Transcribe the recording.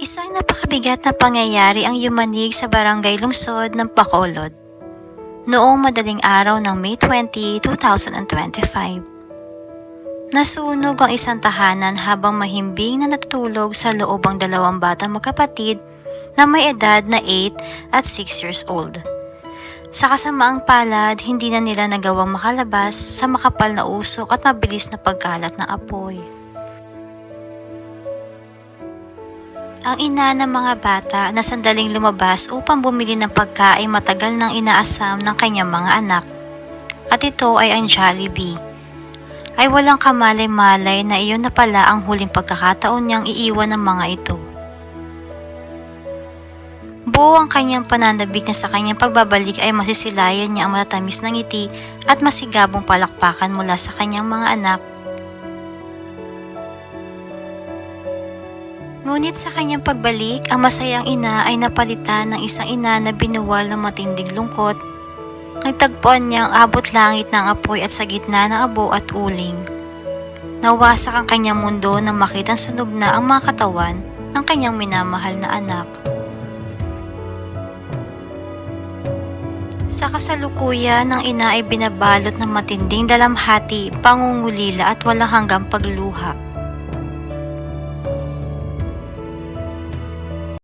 Isang napakabigat na pangyayari ang yumanig sa barangay lungsod ng Bacolod noong madaling araw ng May 20, 2025. Nasunog ang isang tahanan habang mahimbing na natutulog sa loob ang dalawang batang magkapatid na may edad na 8 at 6 years old. Sa kasamaang palad, hindi na nila nagawang makalabas sa makapal na usok at mabilis na pagkalat ng apoy. Ang ina ng mga bata na sandaling lumabas upang bumili ng pagkain matagal nang inaasam ng kanyang mga anak, at ito ay ang Jollibee, ay walang kamalay-malay na iyon na pala ang huling pagkakataon niyang iiwan ng mga ito. Buo ang kanyang pananabik na sa kanyang pagbabalik ay masisilayan niya ang matatamis na ngiti at masigabong palakpakan mula sa kanyang mga anak. Ngunit sa kanyang pagbalik, ang masayang ina ay napalitan ng isang ina na binuwal ng matinding lungkot. Nagtagpuan niya ang abot langit ng apoy at sa gitna ng abo at uling. Nawasak ang kanyang mundo nang makitang sunog na ang mga katawan ng kanyang minamahal na anak. Sa kasalukuyan, ang ina ay binabalot ng matinding dalamhati, pangungulila at walang hanggang pagluha.